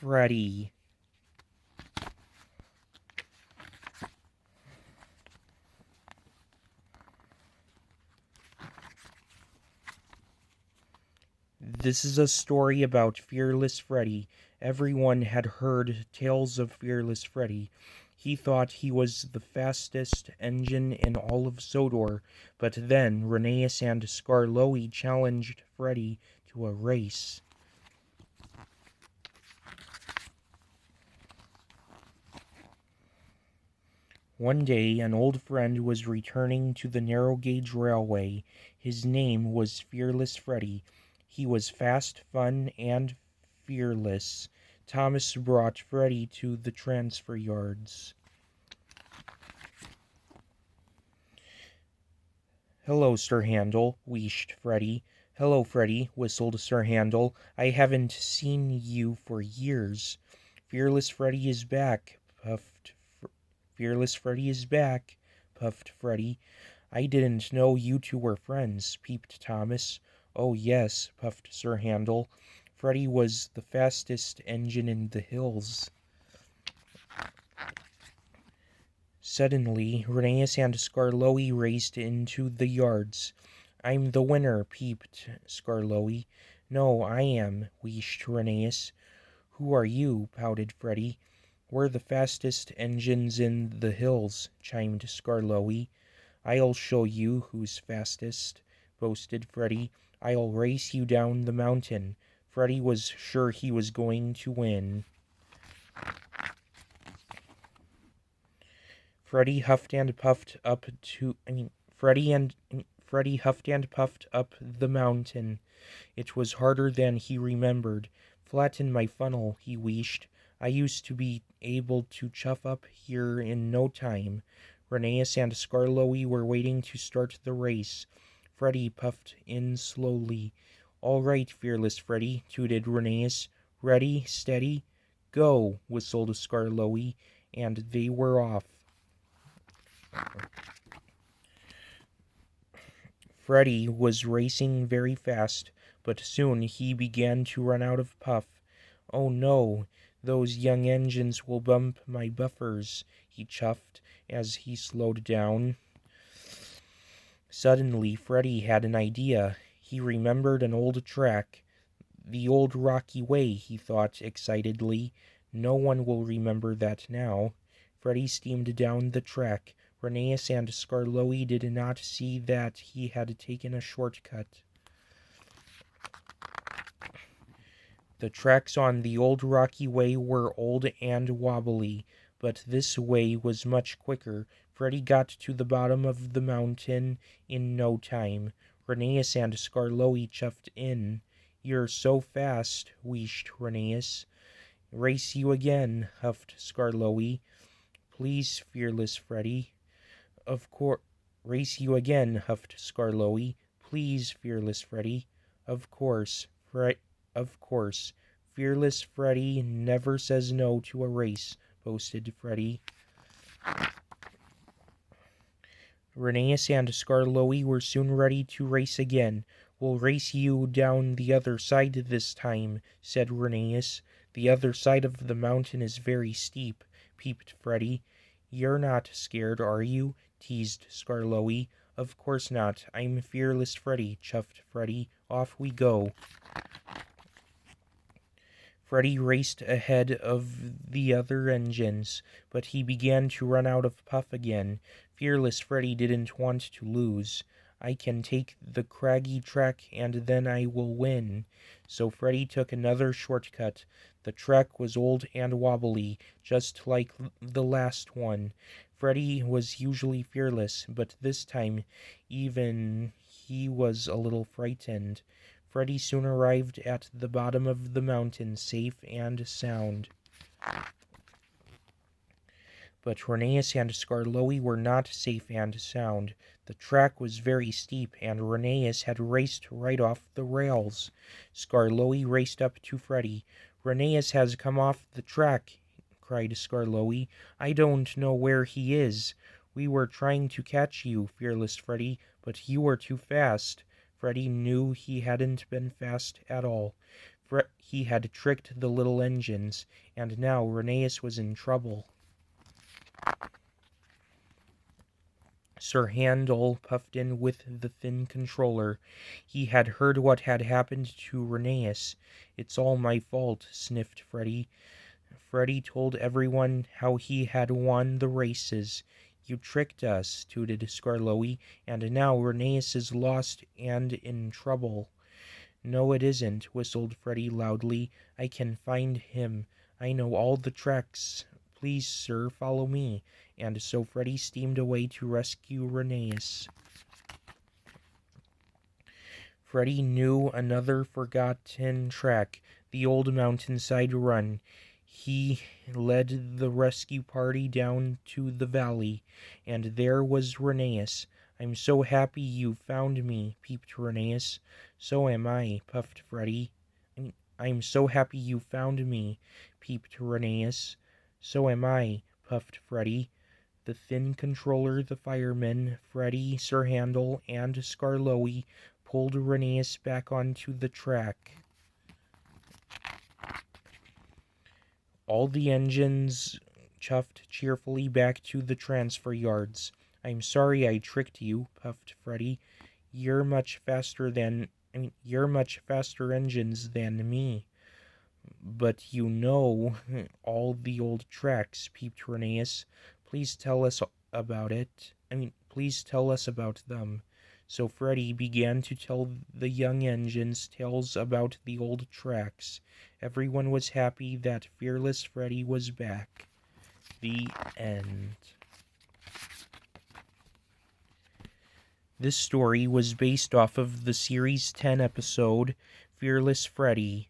Freddy. This is a story about Fearless Freddy. Everyone had heard tales of Fearless Freddy. He thought he was the fastest engine in all of Sodor, but then Rheneas and Skarloey challenged Freddy to a race. One day, an old friend was returning to the narrow gauge railway. His name was Fearless Freddy. He was fast, fun, and fearless. Thomas brought Freddy to the transfer yards. "Hello, Sir Handel," wheezed Freddy. "Hello, Freddy," whistled Sir Handel. "I haven't seen you for years." "Fearless Freddy is back," puffed Fearless Freddy is back, puffed Freddy. "I didn't know you two were friends," peeped Thomas. "Oh, yes," puffed Sir Handel. "Freddy was the fastest engine in the hills." Suddenly, Rheneas and Skarloey raced into the yards. "I'm the winner," peeped Skarloey. "No, I am," wheezed Rheneas. "Who are you?" pouted Freddy. "We're the fastest engines in the hills," chimed Skarloey. "I'll show you who's fastest," boasted Freddy. "I'll race you down the mountain." Freddy was sure he was going to win. Freddy huffed and puffed up Freddy huffed and puffed up the mountain. It was harder than he remembered. "Flatten my funnel," he wheezed. "I used to be able to chuff up here in no time." Rheneas and Skarloey were waiting to start the race. Freddy puffed in slowly. "All right, Fearless Freddy," tooted Rheneas. "Ready, steady, go," whistled Skarloey, and they were off. Freddy was racing very fast, but soon he began to run out of puff. "Oh no, those young engines will bump my buffers," he chuffed as he slowed down. Suddenly Freddy had an idea. He remembered an old track. "The old Rocky Way," he thought excitedly. "No one will remember that now." Freddy steamed down the track. Rheneas and Skarloey did not see that he had taken a shortcut. The tracks on the old Rocky Way were old and wobbly, but this way was much quicker. Freddy got to the bottom of the mountain in no time. Rheneas and Skarloey chuffed in. "You're so fast," wheezed Rheneas. "Race you again," huffed Skarloey. "Please, Fearless Freddy." "Of course." "Race you again," huffed Skarloey. "Please, Fearless Freddy." "Of course, of course. Fearless Freddy never says no to a race," boasted Freddy. Rheneas and Skarloey were soon ready to race again. "We'll race you down the other side this time," said Rheneas. "The other side of the mountain is very steep," peeped Freddy. "You're not scared, are you?" teased Skarloey. "Of course not. I'm Fearless Freddy," chuffed Freddy. "Off we go." Freddy raced ahead of the other engines, but he began to run out of puff again. Fearless Freddy didn't want to lose. "I can take the craggy track and then I will win." So Freddy took another shortcut. The track was old and wobbly, just like the last one. Freddy was usually fearless, but this time even he was a little frightened. Freddy soon arrived at the bottom of the mountain, safe and sound. But Rheneas and Skarloey were not safe and sound. The track was very steep, and Rheneas had raced right off the rails. Skarloey raced up to Freddy. "Rheneas has come off the track," cried Skarloey. "I don't know where he is." "We were trying to catch you, Fearless Freddy, but you were too fast." Freddy knew he hadn't been fast at all. He had tricked the little engines, and now Rheneas was in trouble. Sir Handel puffed in with the thin controller. He had heard what had happened to Rheneas. "It's all my fault," sniffed Freddie. Freddie told everyone how he had won the races. "You tricked us," tooted Skarloey, "and now Rheneas is lost and in trouble." "No, it isn't," whistled Freddie loudly. "I can find him. I know all the tracks. Please, sir, follow me." And so Freddie steamed away to rescue Rheneas. Freddie knew another forgotten track, the old mountainside run. He led the rescue party down to the valley, and there was Rheneas. "I'm so happy you found me," peeped Rheneas. "So am I," puffed Freddie. "I'm so happy you found me," peeped Rheneas. "So am I," puffed Freddie. The thin controller, the firemen, Freddie, Sir Handel, and Skarloey pulled Rheneas back onto the track. All the engines chuffed cheerfully back to the transfer yards. "I'm sorry I tricked you," puffed Freddie. You're much faster engines than me." "But you know all the old tracks," peeped Rheneas. "Please tell us about it. Please tell us about them." So Freddie began to tell the young engines tales about the old tracks. Everyone was happy that fearless Freddie was back. The end. This story was based off of the Series 10 episode Fearless Freddy.